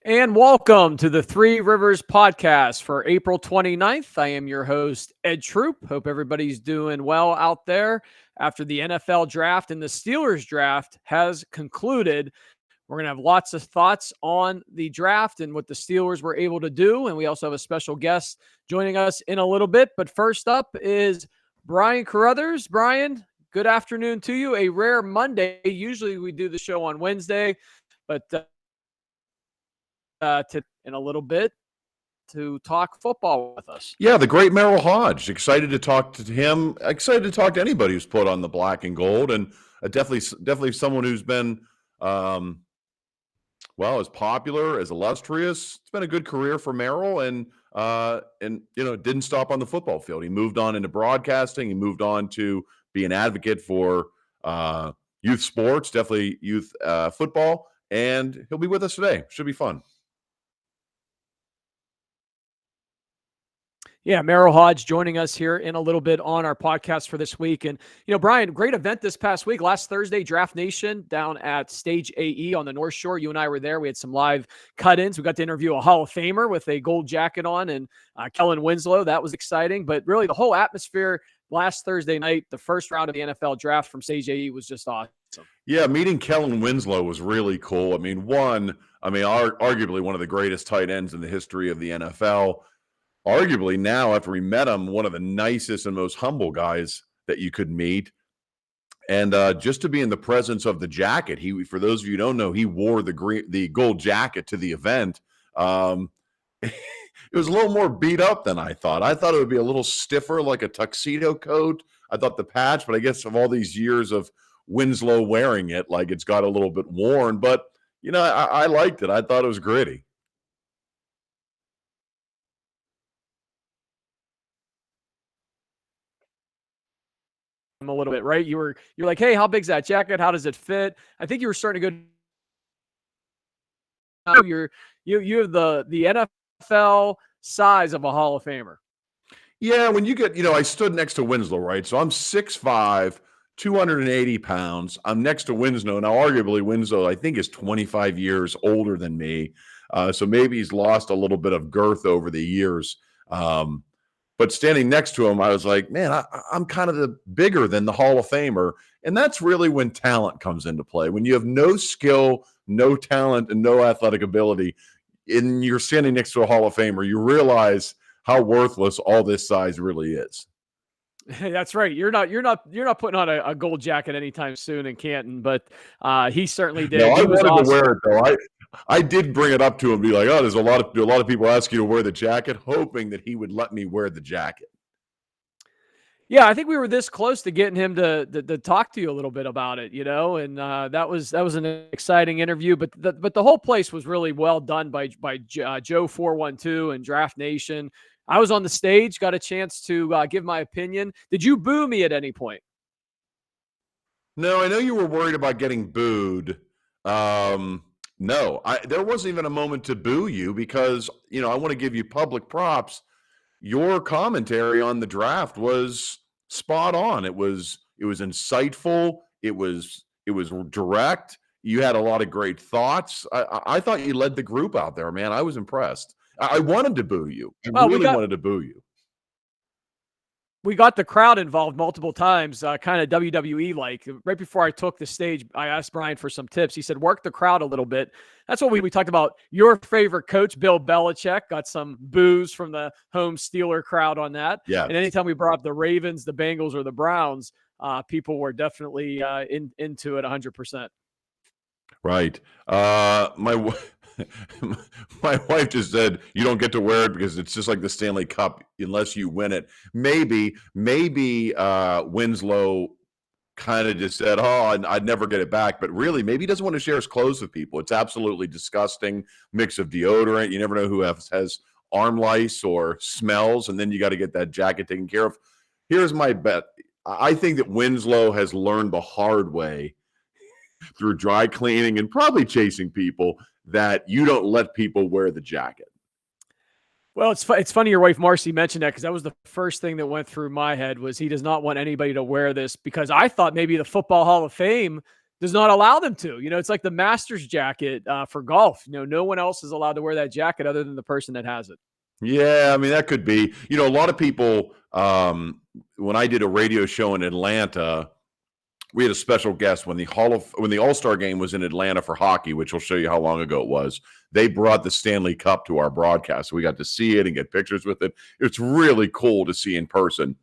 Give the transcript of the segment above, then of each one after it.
And welcome to the Three Rivers podcast for April 29th. I am your host, Ed Troop. Hope everybody's doing well out there after the NFL draft and the Steelers draft has concluded. We're going to have lots of thoughts on the draft and what the Steelers were able to do. And we also have a special guest joining us in a little bit. But first up is Brian Carruthers. Brian, good afternoon to you. A rare Monday. Usually we do the show on Wednesday, but in a little bit to talk football with us. Yeah, the great Merril Hoge. Excited to talk to him. Excited to talk to anybody who's put on the black and gold, and definitely someone who's been, as popular, as illustrious. It's been a good career for Merril, and didn't stop on the football field. He moved on into broadcasting. He moved on to be an advocate for youth sports, definitely youth football, and he'll be with us today. Should be fun. Yeah, Merril Hoge joining us here in a little bit on our podcast for this week. And, Brian, great event this past week. Last Thursday, Draft Nation down at Stage AE on the North Shore. You and I were there. We had some live cut-ins. We got to interview a Hall of Famer with a gold jacket on and Kellen Winslow. That was exciting. But really, the whole atmosphere last Thursday night, the first round of the NFL draft from Stage AE was just awesome. Yeah, meeting Kellen Winslow was really cool. Arguably one of the greatest tight ends in the history of the NFL. Arguably now, after we met him, one of the nicest and most humble guys that you could meet. And just to be in the presence of the jacket, for those of you who don't know, he wore the gold jacket to the event. It was a little more beat up than I thought. I thought it would be a little stiffer, like a tuxedo coat. I thought the patch, but I guess of all these years of Winslow wearing it, like it's got a little bit worn. But, I liked it. I thought it was gritty. A little bit, right? You're like, hey, how big's that jacket? How does it fit? I think you were starting to go. You have the NFL size of a Hall of Famer. Yeah, when you get, I stood next to Winslow, right? So I'm 6'5", 280 pounds. I'm next to Winslow. Now, arguably, Winslow, I think, is 25 years older than me. So maybe he's lost a little bit of girth over the years. But standing next to him, I was like, man, I'm kind of bigger than the Hall of Famer. And that's really when talent comes into play. When you have no skill, no talent, and no athletic ability, and you're standing next to a Hall of Famer, you realize how worthless all this size really is. That's right. You're not putting on a gold jacket anytime soon in Canton, but he certainly did. No, I wanted awesome. to wear it though. I did bring it up to him, be like, oh, there's a lot of people ask you to wear the jacket, hoping that he would let me wear the jacket. Yeah, I think we were this close to getting him to talk to you a little bit about it, and that was an exciting interview. But the whole place was really well done by Joe 412 and Draft Nation. I was on the stage, got a chance to give my opinion. Did you boo me at any point? No, I know you were worried about getting booed. No, there wasn't even a moment to boo you because, I want to give you public props. Your commentary on the draft was spot on. It was insightful. It was direct. You had a lot of great thoughts. I thought you led the group out there, man. I was impressed. I wanted to boo you. I really wanted to boo you. We got the crowd involved multiple times, kind of WWE-like. Right before I took the stage, I asked Brian for some tips. He said, work the crowd a little bit. That's what we talked about. Your favorite coach, Bill Belichick, got some boos from the home Steeler crowd on that. Yeah. And anytime we brought up the Ravens, the Bengals, or the Browns, people were definitely into it 100%. Right. My wife just said you don't get to wear it because it's just like the Stanley Cup unless you win it. Maybe Winslow kind of just said, oh, I'd never get it back. But really, maybe he doesn't want to share his clothes with people. It's absolutely disgusting. Mix of deodorant. You never know who has arm lice or smells. And then you got to get that jacket taken care of. Here's my bet. I think that Winslow has learned the hard way through dry cleaning and probably chasing people that you don't let people wear the jacket. Well, it's funny your wife Marcy mentioned that because that was the first thing that went through my head was he does not want anybody to wear this because I thought maybe the Football Hall of Fame does not allow them to. It's like the Masters jacket for golf. No one else is allowed to wear that jacket other than the person that has it. Yeah, I mean, that could be. A lot of people, when I did a radio show in Atlanta, we had a special guest when the All-Star game was in Atlanta for hockey, which will show you how long ago it was. They brought the Stanley Cup to our broadcast. We got to see it and get pictures with it. It's really cool to see in person.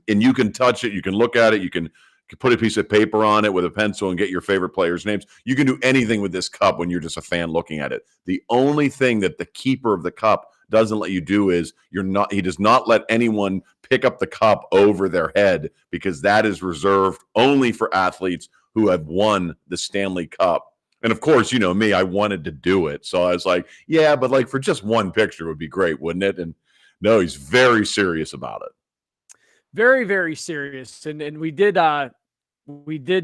And you can touch it, you can look at it, you can put a piece of paper on it with a pencil and get your favorite players' names. You can do anything with this cup when you're just a fan looking at it. The only thing that the keeper of the cup doesn't let you do is he does not let anyone pick up the cup over their head, because that is reserved only for athletes who have won the Stanley Cup. And of course, me, I wanted to do it. So I was like, yeah, but like for just one picture would be great, wouldn't it? And no, he's very serious about it. Very, very serious. And we did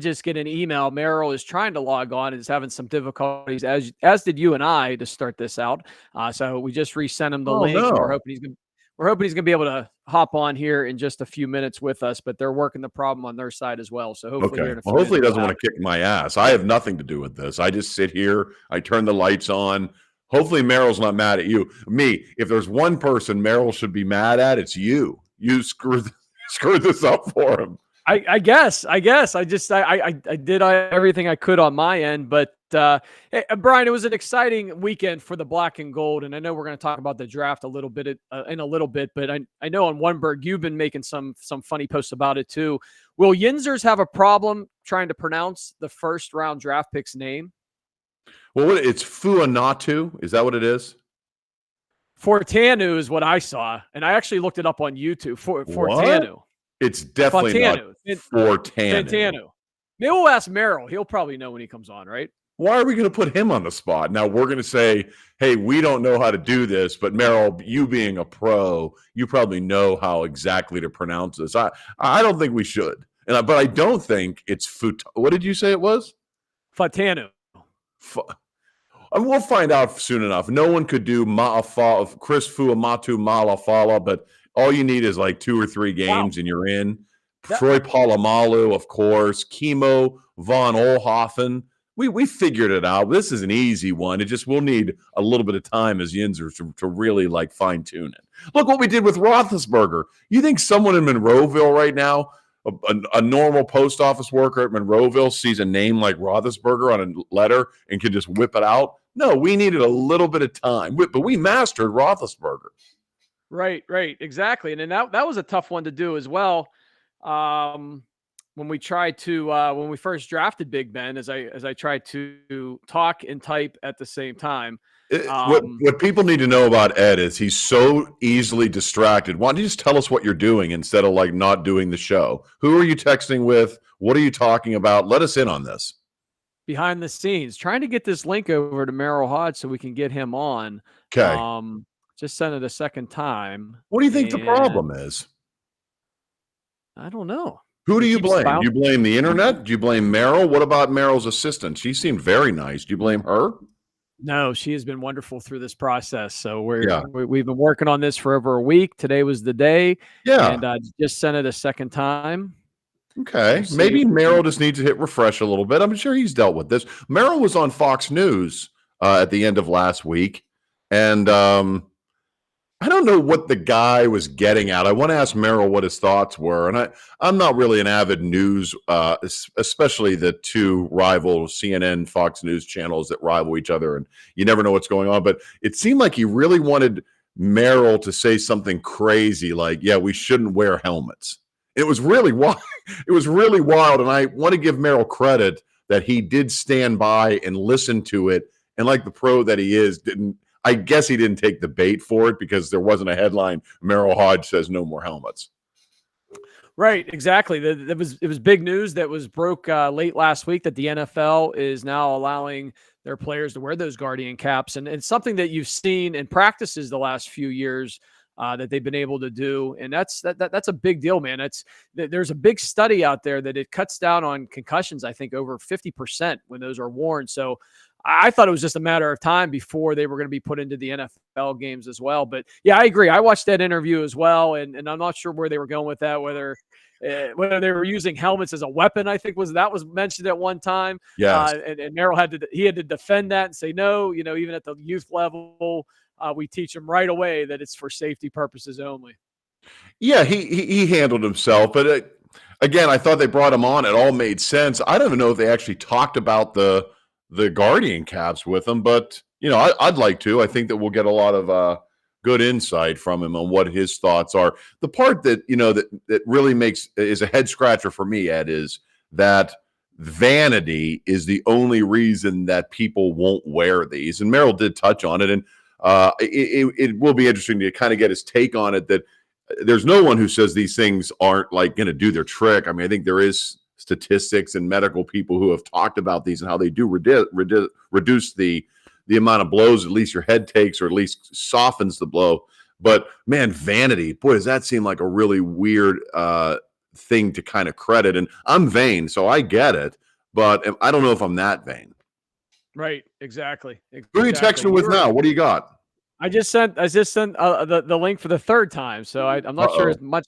just get an email. Merrill is trying to log on and is having some difficulties, as did you and I, to start this out. So we just resent him the link. No. We're hoping he's gonna be able to hop on here in just a few minutes with us, but they're working the problem on their side as well. So hopefully, hopefully he doesn't want to kick my ass. I have nothing to do with this. I just sit here. I turn the lights on. Hopefully Merrill's not mad at you. Me, if there's one person Merrill should be mad at, it's you. You screwed this up for him. I guess. I did everything I could on my end, but hey, Brian, it was an exciting weekend for the black and gold, and I know we're going to talk about the draft a little bit in a little bit, but I know on Oneberg you've been making some funny posts about it too. Will Yinzers have a problem trying to pronounce the first round draft pick's name? Well, it's Fuanatu. Is that what it is? Fortanu is what I saw, and I actually looked it up on YouTube. Fortanu. It's definitely Fontanu. Not Fortanu. Maybe we'll ask Merrill. He'll probably know when he comes on, right? Why are we going to put him on the spot? Now we're going to say, hey, we don't know how to do this, but Merrill, you being a pro, you probably know how exactly to pronounce this. I don't think we should. But I don't think it's what did you say it was? Fontanu. We'll find out soon enough. No one could do Chris Fuamatu Malafala, but all you need is like 2 or 3 games and you're in. Troy Polamalu, of course. Kimo von Oelhoffen. We figured it out. This is an easy one. We'll need a little bit of time as Yinzers to really like fine tune it. Look what we did with Roethlisberger. You think someone in Monroeville right now, a normal post office worker at Monroeville, sees a name like Roethlisberger on a letter and can just whip it out? No, we needed a little bit of time, but we mastered Roethlisberger. Right, exactly. And then that was a tough one to do as well. When we tried to when we first drafted Big Ben, as I tried to talk and type at the same time. What people need to know about Ed is he's so easily distracted. Why don't you just tell us what you're doing instead of like not doing the show? Who are you texting with? What are you talking about? Let us in on this. Behind the scenes, trying to get this link over to Merrill Hodge so we can get him on. Okay. Just sent it a second time. What do you think the problem is? I don't know. Who do you blame? Do you blame the internet? Do you blame Merrill? What about Merrill's assistant? She seemed very nice. Do you blame her? No, she has been wonderful through this process. So we've been working on this for over a week. Today was the day. Yeah. And I just sent it a second time. Okay. Maybe Merrill just needs to hit refresh a little bit. I'm sure he's dealt with this. Merrill was on Fox News at the end of last week. And I don't know what the guy was getting at. I want to ask Merrill what his thoughts were. And I'm not really an avid news, especially the two rival CNN, Fox News channels that rival each other. And you never know what's going on. But it seemed like he really wanted Merrill to say something crazy like, yeah, we shouldn't wear helmets. It was really wild. It was really wild. And I want to give Merrill credit that he did stand by and listen to it. And like the pro that he is, I guess he didn't take the bait for it because there wasn't a headline, Merrill Hodge says no more helmets. Right, exactly. It was big news that was broke late last week that the NFL is now allowing their players to wear those Guardian caps. And it's something that you've seen in practices the last few years that they've been able to do. And that's a big deal, man. There's a big study out there that it cuts down on concussions, I think, over 50% when those are worn. So I thought it was just a matter of time before they were going to be put into the NFL games as well. But yeah, I agree. I watched that interview as well, and I'm not sure where they were going with that, whether whether they were using helmets as a weapon, I think was mentioned at one time. Yes. And Merrill had to defend that and say, no, even at the youth level, we teach them right away that it's for safety purposes only. Yeah, he handled himself, but again, I thought they brought him on. It all made sense. I don't even know if they actually talked about the Guardian caps with him, but I'd like to. I think that we'll get a lot of good insight from him on what his thoughts are. The part that that really is a head scratcher for me, Ed, is that vanity is the only reason that people won't wear these. And Merrill did touch on it, and it will be interesting to kind of get his take on it. That there's no one who says these things aren't like going to do their trick. I mean, I think there is statistics and medical people who have talked about these and how they do reduce the amount of blows at least your head takes, or at least softens the blow. But man, vanity, boy, does that seem like a really weird thing to kind of credit. And I'm vain, so I get it, but I don't know if I'm that vain. Right. Exactly. Who are you texting with now? What do you got? I just sent the link for the third time, so I'm not sure as much.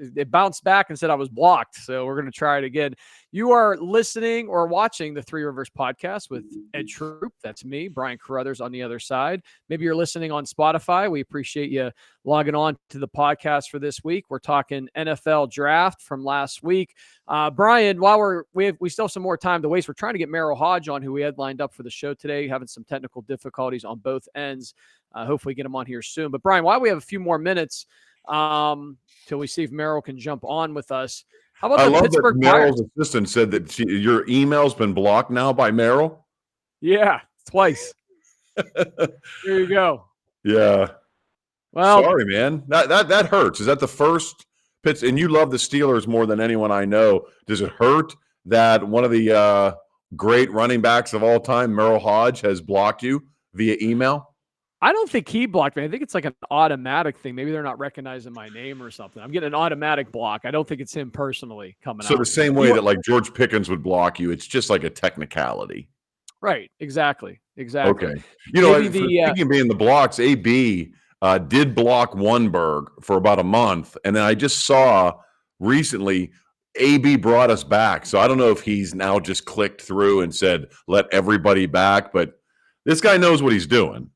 It bounced back and said I was blocked, so we're going to try it again. You are listening or watching the Three Rivers podcast with Ed Troop. That's me, Brian Carruthers on the other side. Maybe you're listening on Spotify. We appreciate you logging on to the podcast for this week. We're talking NFL draft from last week. Brian, while we still have some more time to waste, we're trying to get Merrill Hodge on, who we had lined up for the show today, having some technical difficulties on both ends. Hopefully get him on here soon. But Brian, while we have a few more minutes till we see if Merrill can jump on with us, how about the Pittsburgh Merrill's assistant said that your email's been blocked now by Merrill? Yeah, twice. There you go. Yeah. Well, sorry, man. That hurts. Is that the first Pitts? And you love the Steelers more than anyone I know. Does it hurt that one of the great running backs of all time, Merrill Hodge, has blocked you via email? I don't think he blocked me. I think it's like an automatic thing. Maybe they're not recognizing my name or something. I'm getting an automatic block. I don't think it's him personally coming out. So the same way that like George Pickens would block you, it's just like a technicality. Right. Exactly. Okay. Speaking of being the blocks, AB did block Oneberg for about a month. And then I just saw recently AB brought us back. So I don't know if he's now just clicked through and said, let everybody back. But this guy knows what he's doing.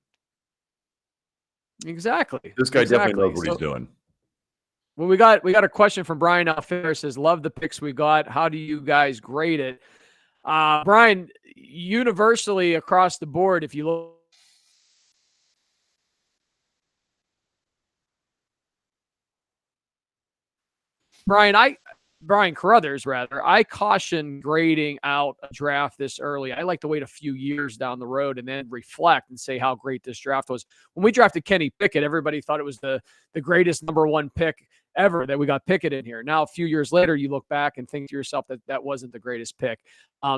Exactly. This guy definitely knows what he's doing. Well, we got a question from Brian Alfair. Says, love the picks we got. How do you guys grade it? Brian, universally across the board, if you look, Brian Carruthers, rather, I caution grading out a draft this early. I like to wait a few years down the road and then reflect and say how great this draft was. When we drafted Kenny Pickett, everybody thought it was the greatest number one pick ever that we got Pickett in here. Now, a few years later, you look back and think to yourself that wasn't the greatest pick.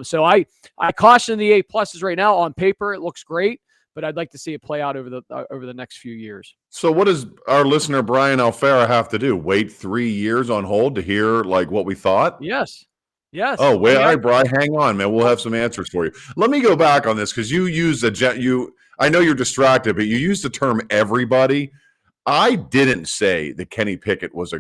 So I caution the A-pluses right now. On paper, it looks great, but I'd like to see it play out over the next few years. So what does our listener Brian Alfera have to do? Wait 3 years on hold to hear like what we thought? Yes. Oh, wait, all right, Brian, hang on, man. We'll have some answers for you. Let me go back on this because you used I know you're distracted, but you used the term everybody. I didn't say that Kenny Pickett was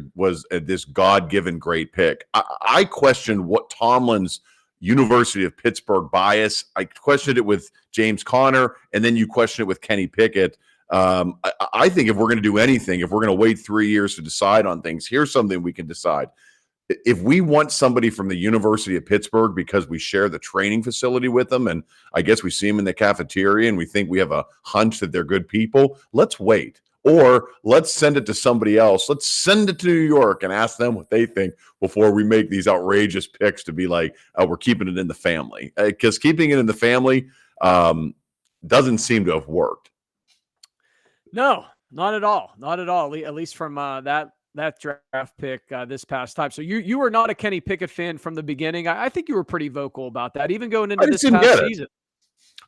this God-given great pick. I questioned what Tomlin's University of Pittsburgh bias. I questioned it with James Conner, and then you questioned it with Kenny Pickett. I think if we're going to do anything, if we're going to wait 3 years to decide on things, here's something we can decide. If we want somebody from the University of Pittsburgh because we share the training facility with them, and I guess we see them in the cafeteria and we think we have a hunch that they're good people, let's wait. Or let's send it to somebody else. Let's send it to New York and ask them what they think before we make these outrageous picks to be like, we're keeping it in the family. Because keeping it in the family doesn't seem to have worked. No, not at all. Not at all. At least from that draft pick this past time. So you were not a Kenny Pickett fan from the beginning. I think you were pretty vocal about that, even going into this past season.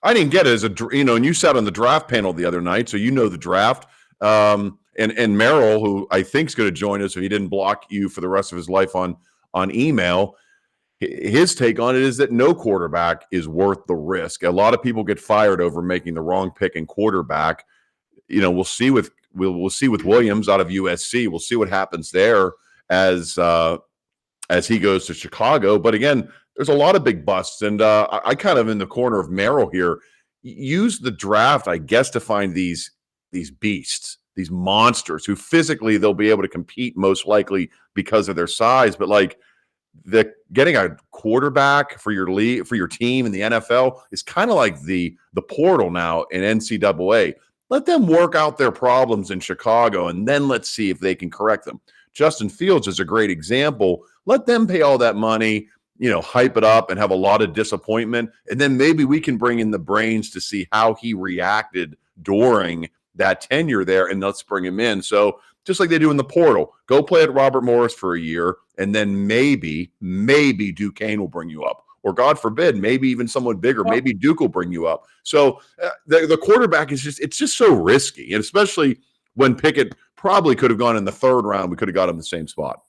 I didn't get it and you sat on the draft panel the other night, so you know the draft. And Merrill, who I think is going to join us if he didn't block you for the rest of his life on email, his take on it is that no quarterback is worth the risk. A lot of people get fired over making the wrong pick in quarterback. We'll see with Williams out of USC. We'll see what happens there as as he goes to Chicago. But again, there's a lot of big busts, and I kind of in the corner of Merrill here. Use the draft, I guess, to find these beasts, these monsters who physically they'll be able to compete most likely because of their size. But like getting a quarterback for your league, for your team in the NFL is kind of like the portal now in NCAA. Let them work out their problems in Chicago, and then let's see if they can correct them. Justin Fields is a great example. Let them pay all that money, hype it up and have a lot of disappointment. And then maybe we can bring in the brains to see how he reacted during that tenure there, and let's bring him in. So just like they do in the portal, go play at Robert Morris for a year, and then maybe Duquesne will bring you up. Or God forbid, maybe even someone bigger, maybe Duke will bring you up. So the quarterback it's just so risky, and especially when Pickett probably could have gone in the third round, we could have got him in the same spot.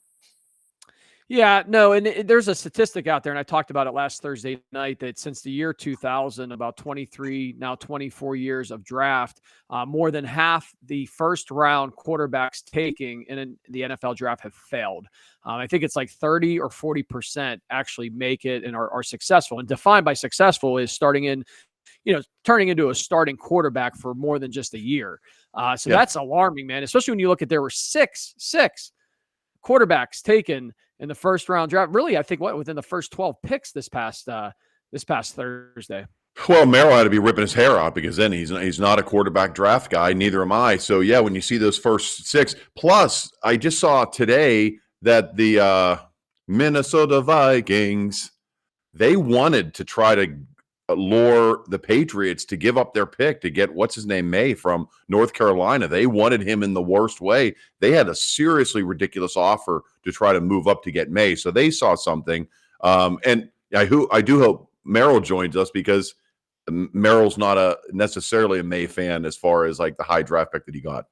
Yeah, no, and there's a statistic out there, and I talked about it last Thursday night, that since the year 2000, about 23, now 24 years of draft, more than half the first round quarterbacks taking in the NFL draft have failed. I think it's like 30 or 40% actually make it and are successful. And defined by successful is turning into a starting quarterback for more than just a year. So that's alarming, man, especially when you look at there were six quarterbacks taken in the first round draft. Really, I think within the first 12 picks this past Thursday. Well, Merrill had to be ripping his hair out because then he's not a quarterback draft guy. Neither am I. So yeah, when you see those first six, plus I just saw today that the Minnesota Vikings, they wanted to try to lure the Patriots to give up their pick to get what's his name, May, from North Carolina. They wanted him in the worst way. They had a seriously ridiculous offer to try to move up to get May. So they saw something. And I do hope Merrill joins us, because Merrill's not necessarily a May fan as far as like the high draft pick that he got,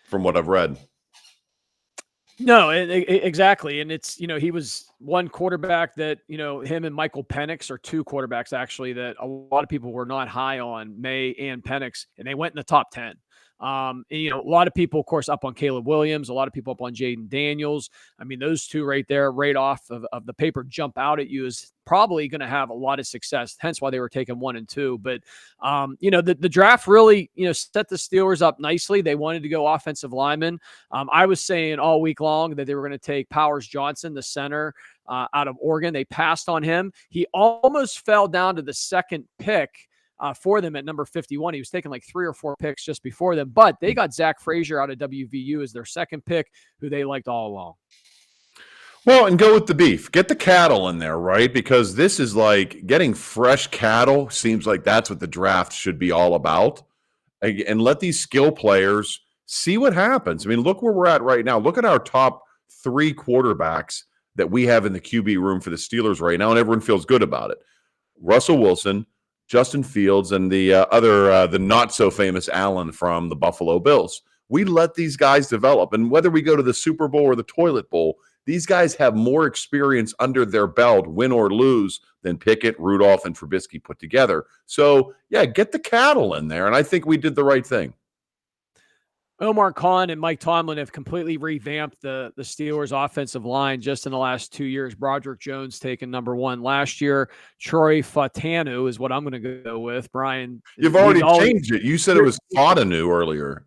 from what I've read. No, exactly. And it's, he was one quarterback that, him and Michael Penix are two quarterbacks actually that a lot of people were not high on, May and Penix, and they went in the top 10. And, a lot of people, of course, up on Caleb Williams, a lot of people up on Jaden Daniels. I mean, those two right there, right off of the paper, jump out at you as probably going to have a lot of success. Hence why they were taking 1 and 2. But, the draft really, set the Steelers up nicely. They wanted to go offensive lineman. I was saying all week long that they were going to take Powers Johnson, the center out of Oregon. They passed on him. He almost fell down to the second pick for them at number 51. He was taking like 3 or 4 picks just before them, but they got Zach Frazier out of WVU as their second pick, who they liked all along. Well, and go with the beef. Get the cattle in there, right? Because this is like getting fresh cattle. Seems like that's what the draft should be all about. And let these skill players see what happens. I mean, look where we're at right now. Look at our top 3 quarterbacks that we have in the QB room for the Steelers right now, and everyone feels good about it. Russell Wilson, Justin Fields, and the the not-so-famous Allen from the Buffalo Bills. We let these guys develop, and whether we go to the Super Bowl or the Toilet Bowl, these guys have more experience under their belt, win or lose, than Pickett, Rudolph, and Trubisky put together. So, yeah, get the cattle in there, and I think we did the right thing. Omar Khan and Mike Tomlin have completely revamped the Steelers' offensive line just in the last 2 years. Broderick Jones taken number 1 last year. Troy Fautanu is what I'm going to go with. Brian, you've already changed it. You said it was Fautanu earlier.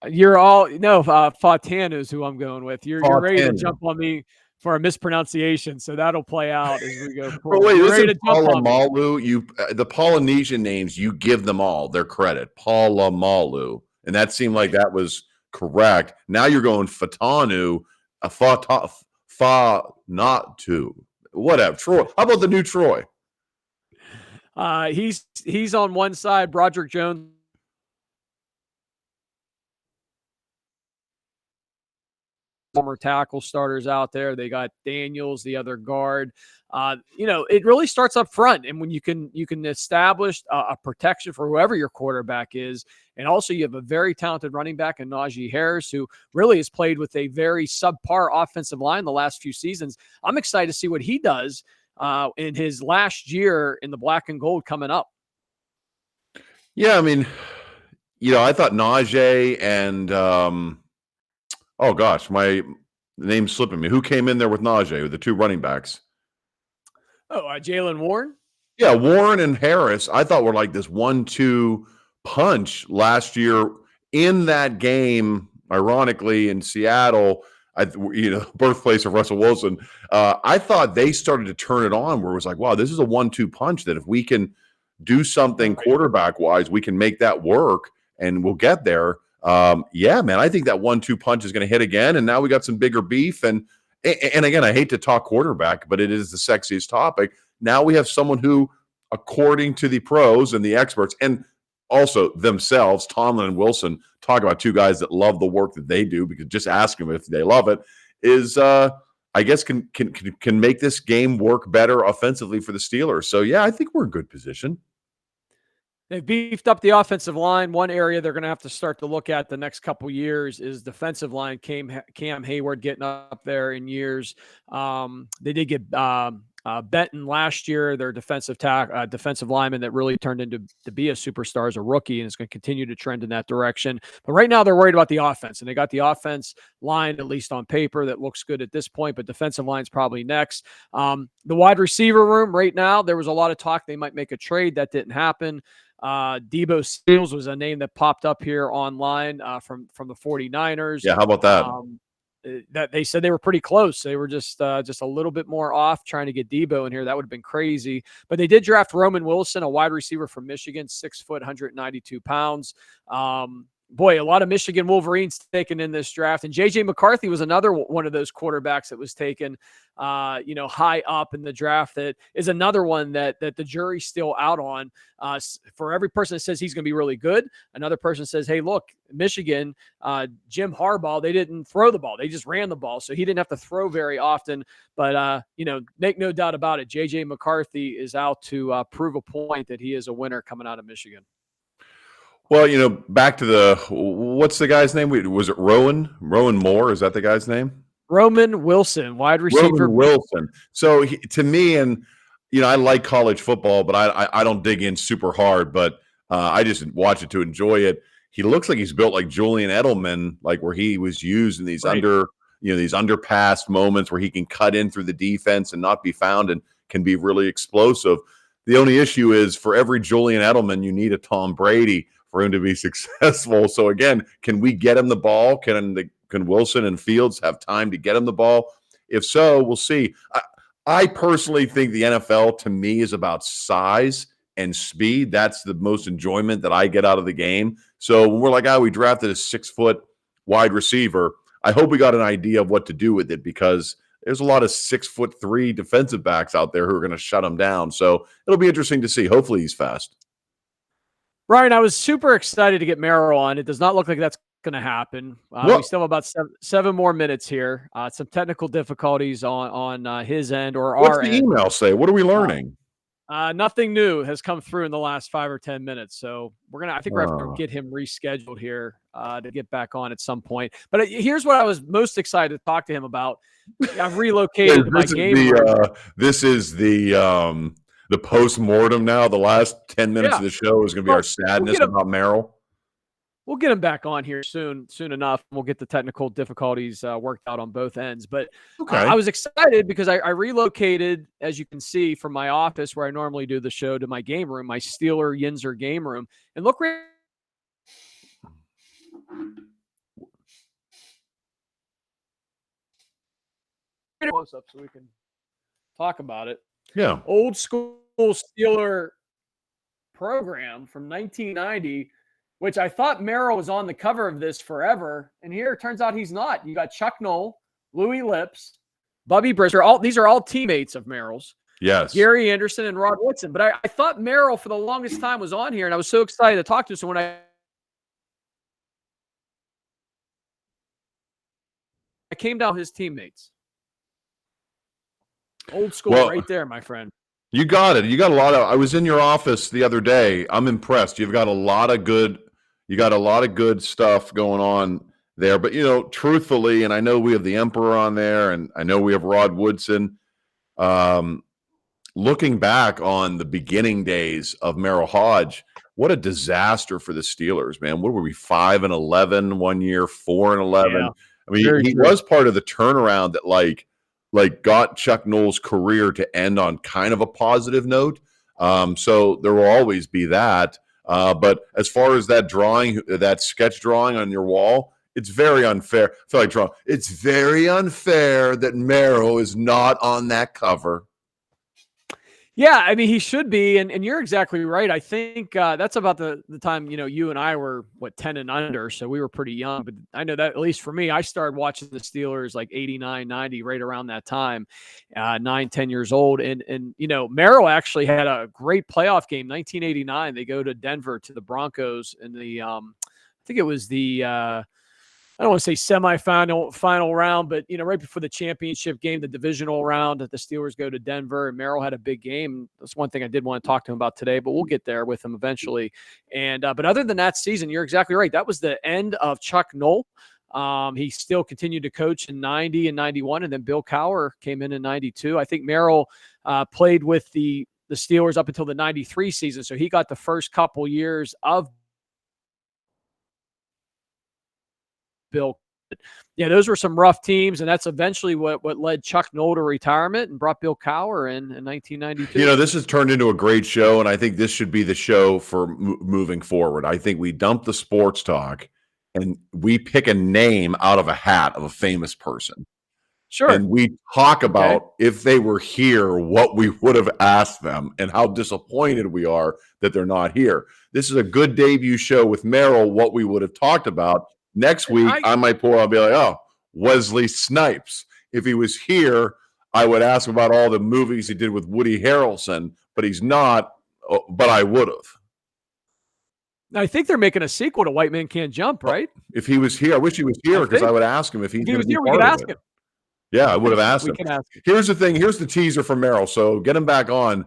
Fautanu is who I'm going with. You're ready to jump on me for a mispronunciation, so that'll play out as we go forward. But wait, listen, Polamalu, the Polynesian names, you give them all their credit. Polamalu. And that seemed like that was correct. Now you're going Fautanu, Fa-not-tu. Whatever. Troy. How about the new Troy? He's on one side, Broderick Jones. Former tackle starters out there. They got Daniels, the other guard. It really starts up front, and when you can establish a protection for whoever your quarterback is, and also you have a very talented running back in Najee Harris, who really has played with a very subpar offensive line the last few seasons. I'm excited to see what he does in his last year in the black and gold coming up. Yeah, I mean, I thought Najee and oh gosh, The name's slipping me. Who came in there with Najee, the two running backs? Oh, Jaylen Warren? Yeah, Warren and Harris, I thought were like this 1-2 punch last year in that game, ironically, in Seattle, birthplace of Russell Wilson. I thought they started to turn it on where it was like, wow, this is a 1-2 punch that if we can do something quarterback-wise, we can make that work and we'll get there. Yeah, man, I think that 1-2 punch is going to hit again, and now we got some bigger beef. And again, I hate to talk quarterback, but it is the sexiest topic. Now we have someone who, according to the pros and the experts, and also themselves, Tomlin and Wilson, talk about two guys that love the work that they do, because just ask them if they love it, is I guess can make this game work better offensively for the Steelers. So, yeah, I think we're in good position. They've beefed up the offensive line. One area they're going to have to start to look at the next couple years is defensive line. Cam Hayward getting up there in years. They did get Benton last year, their defensive lineman that really turned into to be a superstar as a rookie, and is going to continue to trend in that direction. But right now they're worried about the offense, and they got the offense line, at least on paper, that looks good at this point, but defensive line's probably next. The wide receiver room right now, there was a lot of talk they might make a trade. That didn't happen. Deebo Samuel was a name that popped up here online from the 49ers. Yeah, how about that? That they said they were pretty close. They were just a little bit more off trying to get Deebo in here. That would have been crazy. But they did draft Roman Wilson, a wide receiver from Michigan, 6 foot, 192 pounds. Boy, a lot of Michigan Wolverines taken in this draft. And J.J. McCarthy was another one of those quarterbacks that was taken, high up in the draft. That is another one that the jury's still out on. For every person that says he's going to be really good, another person says, hey, look, Michigan, Jim Harbaugh, they didn't throw the ball. They just ran the ball. So he didn't have to throw very often. But, make no doubt about it, J.J. McCarthy is out to prove a point that he is a winner coming out of Michigan. Well, back to what's the guy's name? Was it Rowan Moore? Is that the guy's name? Roman Wilson, wide receiver. Roman Wilson. So to me, and I like college football, but I don't dig in super hard. But I just watch it to enjoy it. He looks like he's built like Julian Edelman, like where he was used in these these underpass moments where he can cut in through the defense and not be found, and can be really explosive. The only issue is, for every Julian Edelman, you need a Tom Brady for him to be successful. So again, can we get him the ball? Can Wilson and Fields have time to get him the ball? If so, we'll see. I personally think the NFL, to me, is about size and speed. That's the most enjoyment that I get out of the game. So when we're like, we drafted a 6 foot wide receiver, I hope we got an idea of what to do with it, because there's a lot of 6'3" defensive backs out there who are going to shut him down. So it'll be interesting to see. Hopefully he's fast. Ryan, I was super excited to get Merrill on. It does not look like that's going to happen. We still have about seven more minutes here. Some technical difficulties on his end or What's our the end. email say? What are we learning? Nothing new has come through in the last 5 or 10 minutes. So we're going to get him rescheduled here to get back on at some point. But here's what I was most excited to talk to him about. I've relocated to my game room. This is the post-mortem now. The last 10 minutes of the show is going to be our sadness about Merrill. We'll get him back on here soon enough. We'll get the technical difficulties worked out on both ends. But I was excited because I relocated, as you can see, from my office where I normally do the show to my game room, my Steeler Yinzer game room. And look close up so we can talk about it. Yeah. Old school Steeler program from 1990, which I thought Merrill was on the cover of this forever. And here it turns out he's not. You got Chuck Noll, Louis Lips, Bubby Brister. These are all teammates of Merrill's. Yes. Gary Anderson and Rod Woodson. But I thought Merrill for the longest time was on here, and I was so excited to talk to him. So when I came down his teammates. Old school right there, my friend. You got it. You got a lot of. I was in your office the other day. I'm impressed. You've got a lot of good. You got a lot of good stuff going on there. But truthfully, and I know we have the Emperor on there, and I know we have Rod Woodson. Looking back on the beginning days of Merrill Hodge, what a disaster for the Steelers, man. What were we, 5-11 one year, 4-11? I mean, Very he true. was part of the turnaround that like got Chuck Noll's career to end on kind of a positive note. So there will always be that. But as far as that drawing, that sketch drawing on your wall, it's very unfair. I feel like drawing. It's very unfair that Merrill is not on that cover. Yeah, I mean, he should be, and you're exactly right. I think that's about the time, you and I were, 10 and under, so we were pretty young. But I know that, at least for me, I started watching the Steelers like 89, 90, right around that time, 9, 10 years old. And Merrill actually had a great playoff game, 1989. They go to Denver to the Broncos in the, I think it was the, I don't want to say final round, but right before the championship game, the divisional round, that the Steelers go to Denver, and Merrill had a big game. That's one thing I did want to talk to him about today, but we'll get there with him eventually. And but other than that season, you're exactly right. That was the end of Chuck Noll. He still continued to coach in 90 and 91, and then Bill Cowher came in 92. I think Merrill played with the Steelers up until the 93 season, so he got the first couple years of Bill. Yeah, those were some rough teams, and that's eventually what led Chuck Noll to retirement and brought Bill Cowher in 1992. This has turned into a great show, and I think this should be the show for moving forward. I think we dump the sports talk, and we pick a name out of a hat of a famous person. Sure. And we talk about if they were here, what we would have asked them, and how disappointed we are that they're not here. This is a good debut show with Merrill, what we would have talked about. Next week, I might I'll be like, oh, Wesley Snipes. If he was here, I would ask about all the movies he did with Woody Harrelson, but he's not, but I would have. I think they're making a sequel to White Men Can't Jump, right? If he was here, I wish he was here because I would ask him if he was here. We could ask him. Yeah, I would have asked him. Can ask him. Here's the thing. Here's the teaser for Merrill. So get him back on.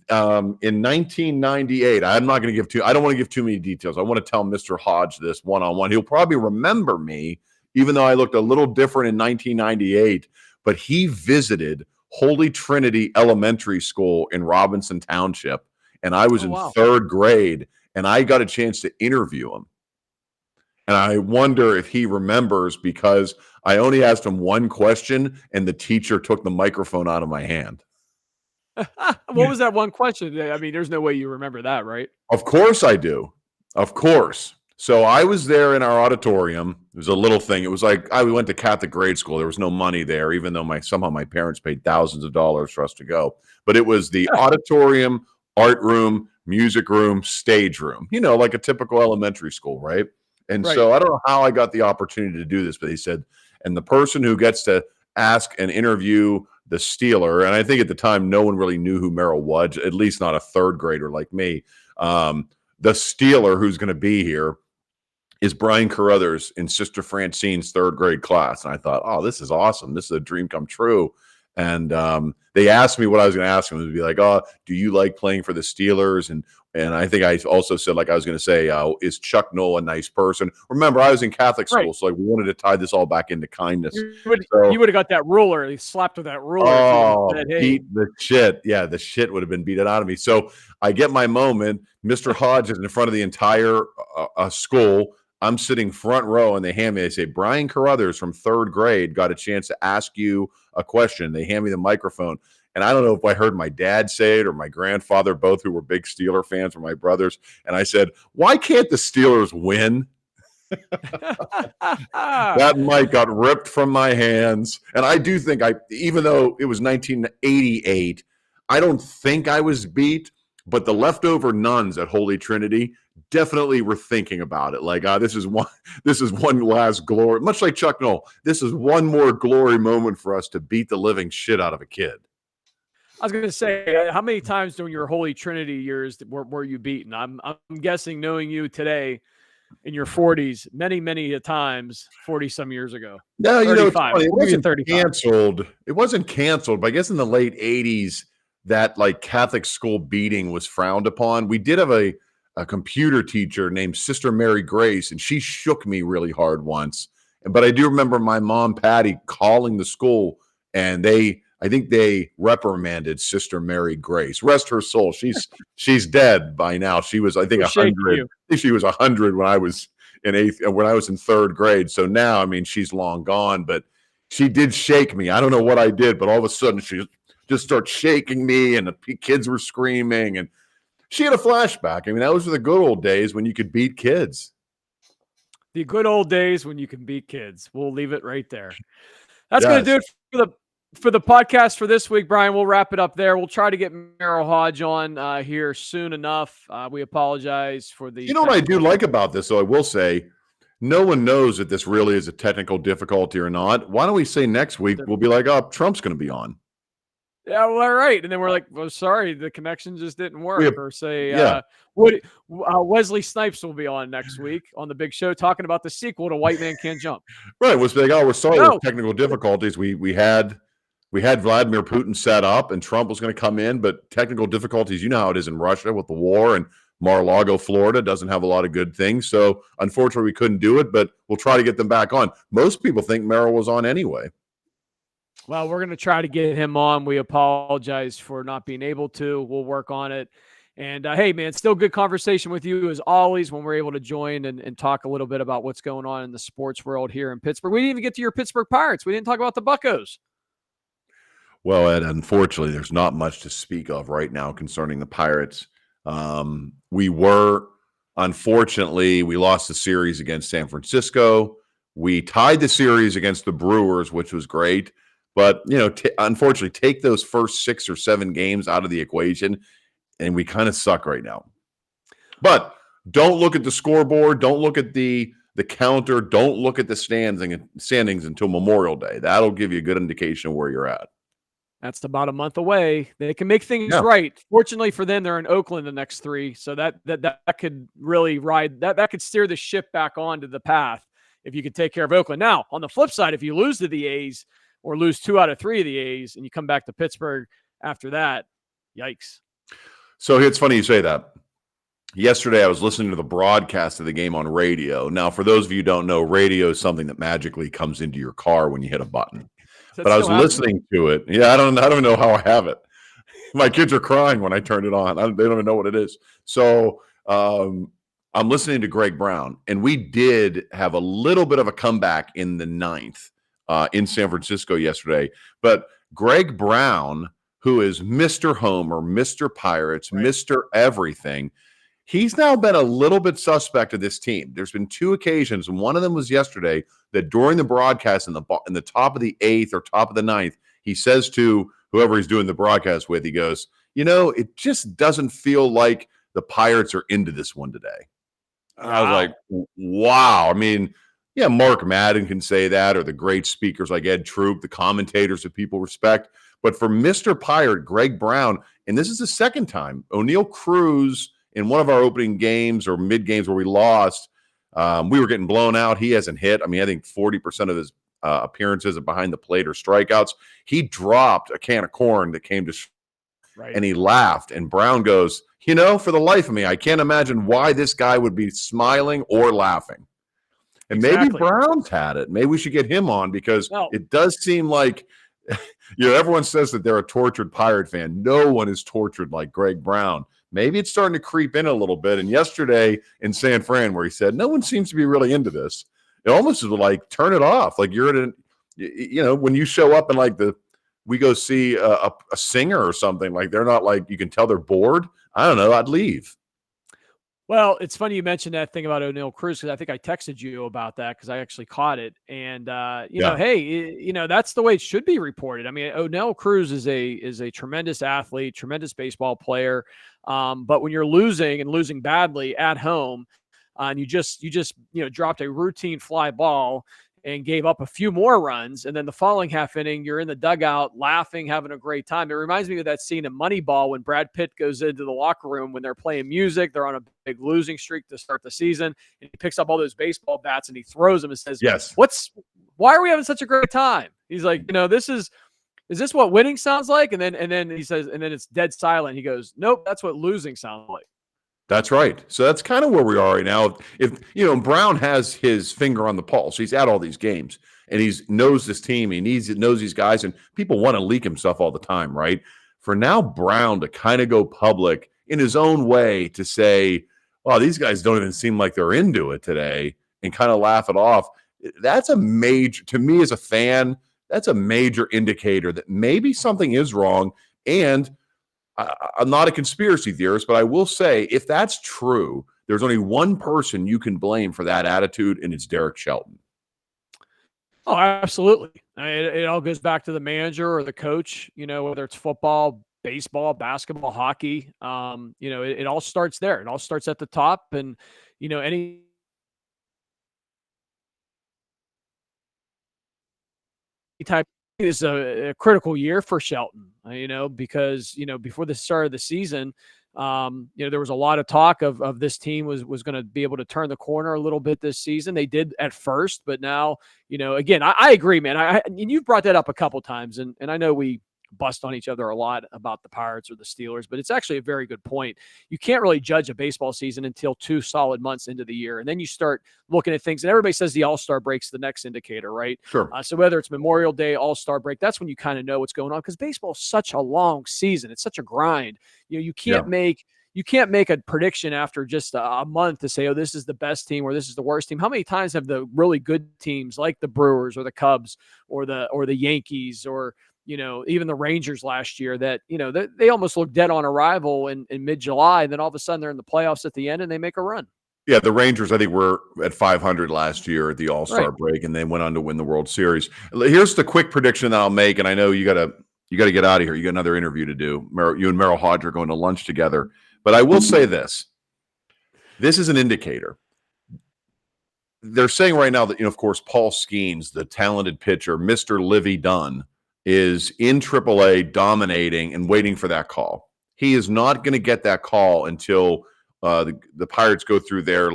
In 1998, I'm not going to give I don't want to give too many details. I want to tell Mr. Hodge this one-on-one. He'll probably remember me, even though I looked a little different in 1998, but he visited Holy Trinity Elementary School in Robinson Township, and I was in third grade, and I got a chance to interview him. And I wonder if he remembers, because I only asked him one question, and the teacher took the microphone out of my hand. What was that one question? I mean, there's no way you remember that, right? Of course I do. Of course. So I was there in our auditorium. It was a little thing. It was like we went to Catholic grade school. There was no money there, even though somehow my parents paid thousands of dollars for us to go. But it was the auditorium, art room, music room, stage room, like a typical elementary school, right? And so I don't know how I got the opportunity to do this, but he said, and the person who gets to ask and interview the Steeler, and I think at the time no one really knew who Merrill was, at least not a third grader like me. The Steeler who's going to be here is Brian Carruthers in Sister Francine's third grade class. And I thought, oh, this is awesome. This is a dream come true. And they asked me what I was going to ask him. It would be like, oh, do you like playing for the Steelers? And I think I also said, like I was going to say, is Chuck Noll a nice person? Remember, I was in Catholic school, so we wanted to tie this all back into kindness. You would have got that ruler. He slapped with that ruler. Oh, beat the shit. Yeah, the shit would have been beaten out of me. So I get my moment. Mr. Hodge is in front of the entire school. I'm sitting front row, and they hand me, they say, Brian Carruthers from third grade got a chance to ask you a question. They hand me the microphone. And I don't know if I heard my dad say it or my grandfather, both who were big Steeler fans, or my brothers. And I said, why can't the Steelers win? That mic got ripped from my hands. And I do think even though it was 1988, I don't think I was beat, but the leftover nuns at Holy Trinity definitely were thinking about it. Like, this is one last glory, much like Chuck Noll. This is one more glory moment for us to beat the living shit out of a kid. I was going to say, how many times during your Holy Trinity years were you beaten? I'm guessing, knowing you today in your 40s, many times, 40 some years ago. No, 35. It wasn't canceled. It wasn't canceled, but I guess in the late 80s, that like Catholic school beating was frowned upon. We did have a computer teacher named Sister Mary Grace, and she shook me really hard once. But I do remember my mom, Patty, calling the school, and I think they reprimanded Sister Mary Grace. Rest her soul. She's dead by now. She was, I think, 100. I think she was 100 when I was when I was in third grade. So now, I mean, she's long gone, but she did shake me. I don't know what I did, but all of a sudden she just started shaking me, and the kids were screaming, and she had a flashback. I mean, those were the good old days when you could beat kids. The good old days when you can beat kids. We'll leave it right there. That's going to do it for the podcast for this week, Brian. We'll wrap it up there. We'll try to get Merrill Hodge on here soon enough. We apologize for the. You know what I do like about this, though, I will say, no one knows that this really is a technical difficulty or not. Why don't we say next week we'll be like, oh, Trump's going to be on. Yeah, well, all right. And then we're like, well, sorry, the connection just didn't work. Or say, Wesley Snipes will be on next week on the big show talking about the sequel to White Man Can't Jump. Right. We'll be like, oh, we're sorry with technical difficulties. We had Vladimir Putin set up and Trump was going to come in, but technical difficulties, you know how it is in Russia with the war, and Mar-a-Lago, Florida doesn't have a lot of good things. So unfortunately, we couldn't do it, but we'll try to get them back on. Most people think Merrill was on anyway. Well, we're going to try to get him on. We apologize for not being able to. We'll work on it. And, hey, man, still good conversation with you as always when we're able to join and talk a little bit about what's going on in the sports world here in Pittsburgh. We didn't even get to your Pittsburgh Pirates. We didn't talk about the Buccos. Well, Ed, unfortunately, there's not much to speak of right now concerning the Pirates. Unfortunately, we lost the series against San Francisco. We tied the series against the Brewers, which was great. But, unfortunately, take those first 6 or 7 games out of the equation, and we kind of suck right now. But don't look at the scoreboard. Don't look at the counter. Don't look at the standings until Memorial Day. That'll give you a good indication of where you're at. That's about a month away. They can make things right. Fortunately for them, they're in Oakland the next 3, so that could really ride that could steer the ship back onto the path if you could take care of Oakland. Now, on the flip side, if you lose to the A's or lose 2 out of 3 of the A's and you come back to Pittsburgh after that, yikes. So it's funny you say that. Yesterday, I was listening to the broadcast of the game on radio. Now, for those of you who don't know, radio is something that magically comes into your car when you hit a button. But I was listening to it. Yeah, I don't even know how I have it. My kids are crying when I turn it on. They don't even know what it is. So I'm listening to Greg Brown, and we did have a little bit of a comeback in the 9th in San Francisco yesterday. But Greg Brown, who is Mr. Homer, Mr. Pirates, right, Mr. Everything, he's now been a little bit suspect of this team. There's been 2 occasions, and one of them was yesterday, that during the broadcast in the top of the 8th or top of the 9th, he says to whoever he's doing the broadcast with, he goes, it just doesn't feel like the Pirates are into this one today. Wow. I was like, wow. I mean, yeah, Mark Madden can say that, or the great speakers like Ed Troop, the commentators that people respect. But for Mr. Pirate, Greg Brown, and this is the second time, O'Neill Cruz, in one of our opening games or mid games where we lost, we were getting blown out. He hasn't hit. I mean, I think 40% of his appearances are behind the plate or strikeouts. He dropped a can of corn that came to right, and he laughed. And Brown goes, for the life of me, I can't imagine why this guy would be smiling or laughing. And maybe Brown's had it. Maybe we should get him on because it does seem like, everyone says that they're a tortured Pirate fan. No one is tortured like Greg Brown. Maybe it's starting to creep in a little bit. And yesterday in San Fran, where he said, no one seems to be really into this, it almost is like, turn it off. Like you're at when you show up and we go see a singer or something, like they're not like, you can tell they're bored. I don't know. I'd leave. Well, it's funny you mentioned that thing about O'Neill Cruz, because I think I texted you about that because I actually caught it. And, hey, that's the way it should be reported. I mean, O'Neill Cruz is a tremendous athlete, tremendous baseball player. But when you're losing badly at home, and you just dropped a routine fly ball and gave up a few more runs, and then the following half inning, you're in the dugout laughing, having a great time. It reminds me of that scene in Moneyball when Brad Pitt goes into the locker room when they're playing music. They're on a big losing streak to start the season, and he picks up all those baseball bats and he throws them and says, "Yes, why are we having such a great time?" He's like, is this what winning sounds like? And then he says, and then it's dead silent. He goes, "Nope, that's what losing sounds like." That's right. So that's kind of where we are right now. If Brown has his finger on the pulse, he's at all these games and he knows this team. He knows these guys, and people want to leak himself all the time, right? For now, Brown to kind of go public in his own way to say, "Well, these guys don't even seem like they're into it today," and kind of laugh it off, that's a major, to me as a fan, that's a major indicator that maybe something is wrong. And I'm not a conspiracy theorist, but I will say if that's true, there's only one person you can blame for that attitude, and it's Derek Shelton. Oh, absolutely. It all goes back to the manager or the coach, whether it's football, baseball, basketball, hockey. It all starts there. It all starts at the top. And, any type is a critical year for Shelton, because, before the start of the season, there was a lot of talk of this team was going to be able to turn the corner a little bit this season. They did at first, but now, again, I agree, man. And you've brought that up a couple times, and I know we bust on each other a lot about the Pirates or the Steelers, but it's actually a very good point. You can't really judge a baseball season until 2 solid months into the year. And then you start looking at things, and everybody says the All-Star break's the next indicator, right? Sure. So whether it's Memorial Day, All-Star break, that's when you kind of know what's going on, because baseball is such a long season. It's such a grind. You can't make a prediction after just a month to say, oh, this is the best team or this is the worst team. How many times have the really good teams like the Brewers or the Cubs or the Yankees or even the Rangers last year that, they almost look dead on arrival in mid-July, and then all of a sudden they're in the playoffs at the end and they make a run. Yeah, the Rangers, I think, were at 500 last year at the All-Star break, and they went on to win the World Series. Here's the quick prediction that I'll make, and I know you got to get out of here. You got another interview to do. You and Merrill Hodge are going to lunch together. But I will say this. This is an indicator. They're saying right now that, of course, Paul Skeens, the talented pitcher, Mr. Livy Dunn, is in AAA dominating and waiting for that call. He is not going to get that call until the Pirates go through their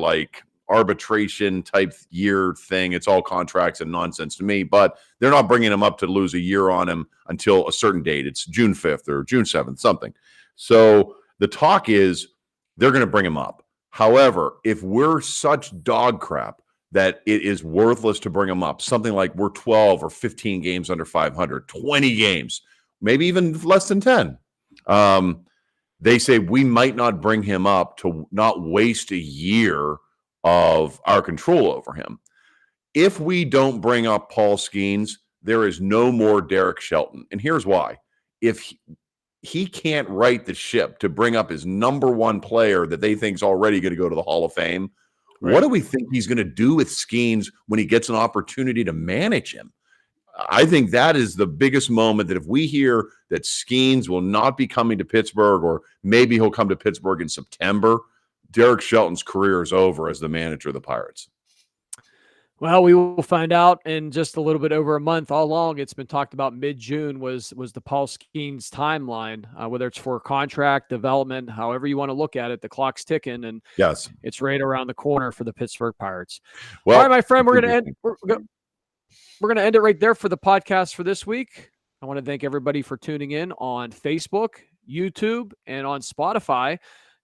arbitration type year thing. It's all contracts and nonsense to me, but they're not bringing him up to lose a year on him until a certain date. It's June 5th or June 7th, something. So the talk is they're going to bring him up. However, if we're such dog crap that it is worthless to bring him up, something like we're 12 or 15 games under 500, 20 games, maybe even less than 10. They say we might not bring him up to not waste a year of our control over him. If we don't bring up Paul Skeens, there is no more Derek Shelton. And here's why. If he can't right the ship to bring up his number one player that they think is already going to go to the Hall of Fame, right, what do we think he's going to do with Skeens when he gets an opportunity to manage him? I think that is the biggest moment, that if we hear that Skeens will not be coming to Pittsburgh, or maybe he'll come to Pittsburgh in September, Derek Shelton's career is over as the manager of the Pirates. Well, we will find out in just a little bit over a month. All along, it's been talked about mid-June was the Paul Skeens timeline, whether it's for contract development, however you want to look at it. The clock's ticking, and yes, it's right around the corner for the Pittsburgh Pirates. Well, all right, my friend, we're going to end it right there for the podcast for this week. I want to thank everybody for tuning in on Facebook, YouTube, and on Spotify.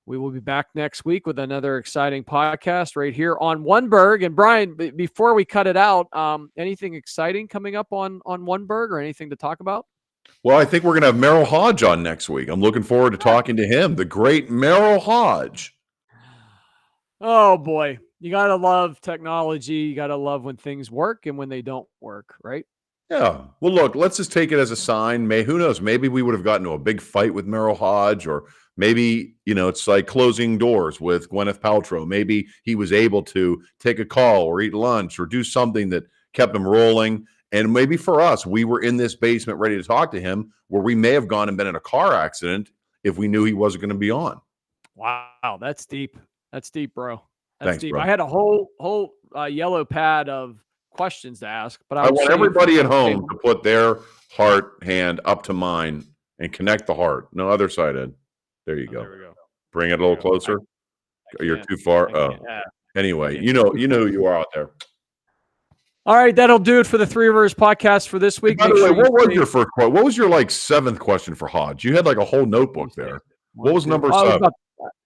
We will be back next week with another exciting podcast right here on Oneberg. And Brian, before we cut it out, anything exciting coming up on Oneberg, or anything to talk about? Well, I think we're going to have Merrill Hodge on next week. I'm looking forward to talking to him, the great Merrill Hodge. Oh, boy. You got to love technology. You got to love when things work and when they don't work, right? Yeah. Well, look, let's just take it as a sign. Who knows? Maybe we would have gotten into a big fight with Merrill Hodge, or maybe, it's like Closing Doors with Gwyneth Paltrow. Maybe he was able to take a call or eat lunch or do something that kept him rolling. And maybe for us, we were in this basement ready to talk to him, where we may have gone and been in a car accident if we knew he wasn't going to be on. Wow. That's deep. That's deep, bro. That's Thanks, deep. bro. I had a whole yellow pad of questions to ask, but I want everybody at home to put their heart hand up to mine and connect the heart. No, other side, Ed. There you go. There we go. Bring it a little closer. You're too far. Anyway, you know who you are out there. All right, that'll do it for the Three Rivers podcast for this week. By the way, what was your first question? What was your seventh question for Hodge? You had a whole notebook there. What was number 7?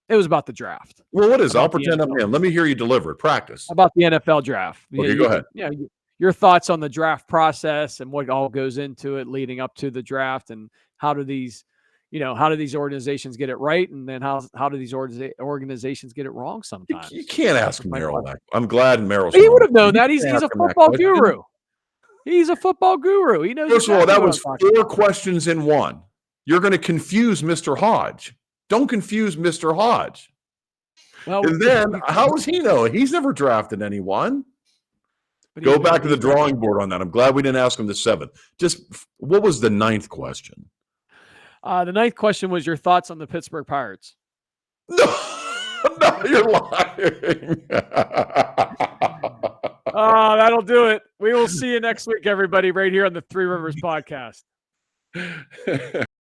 It was about the draft. Well, what is? I'll pretend I'm in. Let me hear you deliver it. Practice. About the NFL draft. Okay, go ahead. Yeah, your thoughts on the draft process and what all goes into it leading up to the draft, and how do these how do these organizations get it right, and then how do these organizations get it wrong sometimes? You can't ask Merrill that. I'm glad Merrill's. He would have known that. He's a football guru. He's a football guru. He knows. First of all, that was 4 questions in one. You're going to confuse Mr. Hodge. Don't confuse Mr. Hodge. Well, and then how does he know? He's never drafted anyone. Go back to the drawing board on that. I'm glad we didn't ask him the 7th. Just what was the 9th question? The 9th question was your thoughts on the Pittsburgh Pirates. No, you're lying. That'll do it. We will see you next week, everybody, right here on the Three Rivers Podcast.